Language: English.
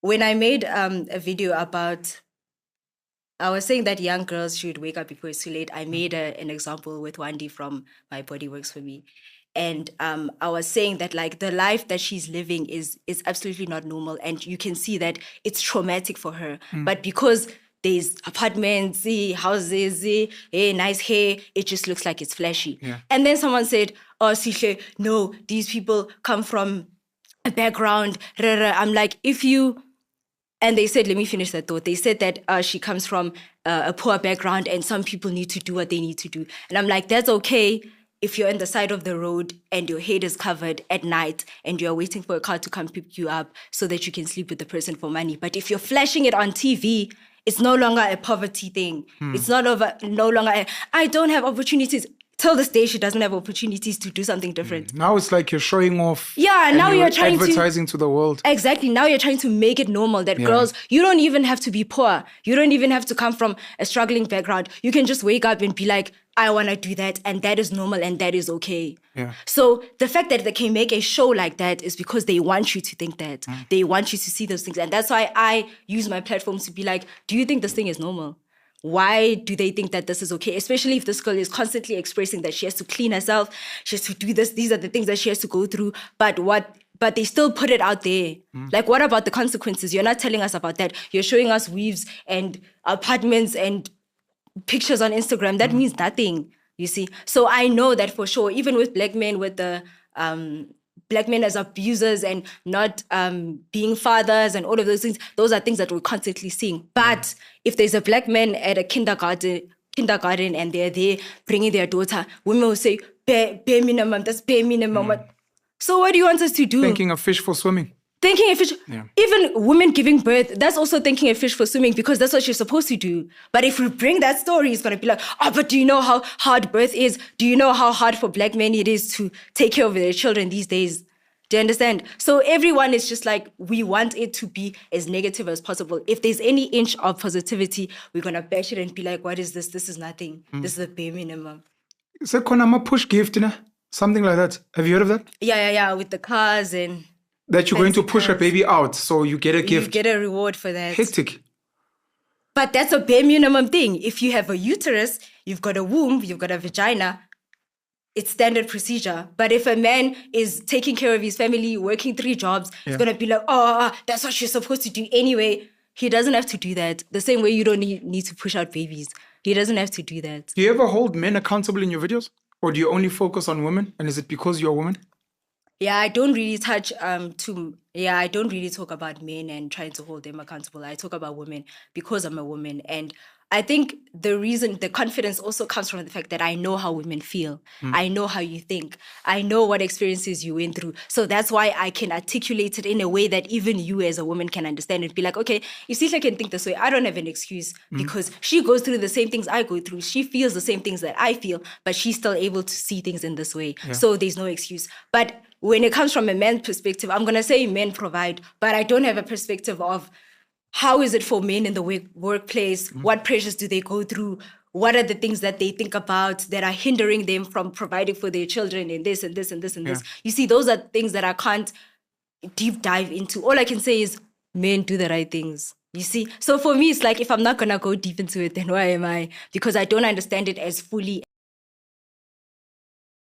when I made a video about, I was saying that young girls should wake up before it's too late. I made an example with Wandy from My Body Works For Me. And I was saying that like the life that she's living is absolutely not normal. And you can see that it's traumatic for her. But because there's apartments, houses, nice hair, it just looks like it's flashy. Yeah. And then someone said, oh, Sihle, no, these people come from a background. I'm like, if you... And they said, let me finish that thought. They said that she comes from a poor background and some people need to do what they need to do. And I'm like, that's okay if you're on the side of the road and your head is covered at night and you're waiting for a car to come pick you up so that you can sleep with the person for money. But if you're flashing it on TV, it's no longer a poverty thing. It's no longer, I don't have opportunities. Till this day, she doesn't have opportunities to do something different. Now it's like you're showing off. Yeah, now you're trying advertising to the world. Exactly. Now you're trying to make it normal that girls, you don't even have to be poor. You don't even have to come from a struggling background. You can just wake up and be like, I want to do that. And that is normal and that is okay. Yeah. So the fact that they can make a show like that is because they want you to think that. They want you to see those things. And that's why I use my platform to be like, do you think this thing is normal? Why do they think that this is okay? Especially if this girl is constantly expressing that she has to clean herself, she has to do this, these are the things that she has to go through. But they still put it out there. Like, what about the consequences? You're not telling us about that. You're showing us weaves and apartments and pictures on Instagram. That means nothing, you see. So I know that for sure, even with black men, with the black men as abusers and not being fathers and all of those things, those are things that we're constantly seeing. But if there's a black man at a kindergarten and they're there bringing their daughter, women will say, bare minimum, that's bare minimum. So what do you want us to do? Thanking a fish for swimming. Thanking a fish. Yeah. Even women giving birth, that's also thanking a fish for swimming because that's what you're supposed to do. But if we bring that story, it's going to be like, oh, but do you know how hard birth is? Do you know how hard for black men it is to take care of their children these days? Do you understand? So everyone is just like, we want it to be as negative as possible. If there's any inch of positivity, we're going to bash it and be like, what is this? This is nothing. This is the bare minimum. Is that Konama push gift, something like that? Have you heard of that? Yeah, with the cars and... That you're going to push a baby out, so you get a gift. You get a reward for that. Hectic. But that's a bare minimum thing. If you have a uterus, you've got a womb, you've got a vagina, it's standard procedure. But if a man is taking care of his family, working 3 jobs, he's going to be like, oh, that's what you're supposed to do anyway. He doesn't have to do that. The same way you don't need to push out babies. He doesn't have to do that. Do you ever hold men accountable in your videos? Or do you only focus on women? And is it because you're a woman? Yeah, I don't really I don't really talk about men and trying to hold them accountable. I talk about women because I'm a woman. And I think the confidence also comes from the fact that I know how women feel. I know how you think. I know what experiences you went through. So that's why I can articulate it in a way that even you as a woman can understand and be like, okay, you see, I can think this way. I don't have an excuse because she goes through the same things I go through. She feels the same things that I feel, but she's still able to see things in this way. Yeah. So there's no excuse. But when it comes from a man's perspective, I'm going to say men provide, but I don't have a perspective of how is it for men in the workplace? What pressures do they go through? What are the things that they think about that are hindering them from providing for their children and this and this and this and this? You see, those are things that I can't deep dive into. All I can say is men do the right things. You see? So for me, it's like, if I'm not going to go deep into it, then why am I? Because I don't understand it as fully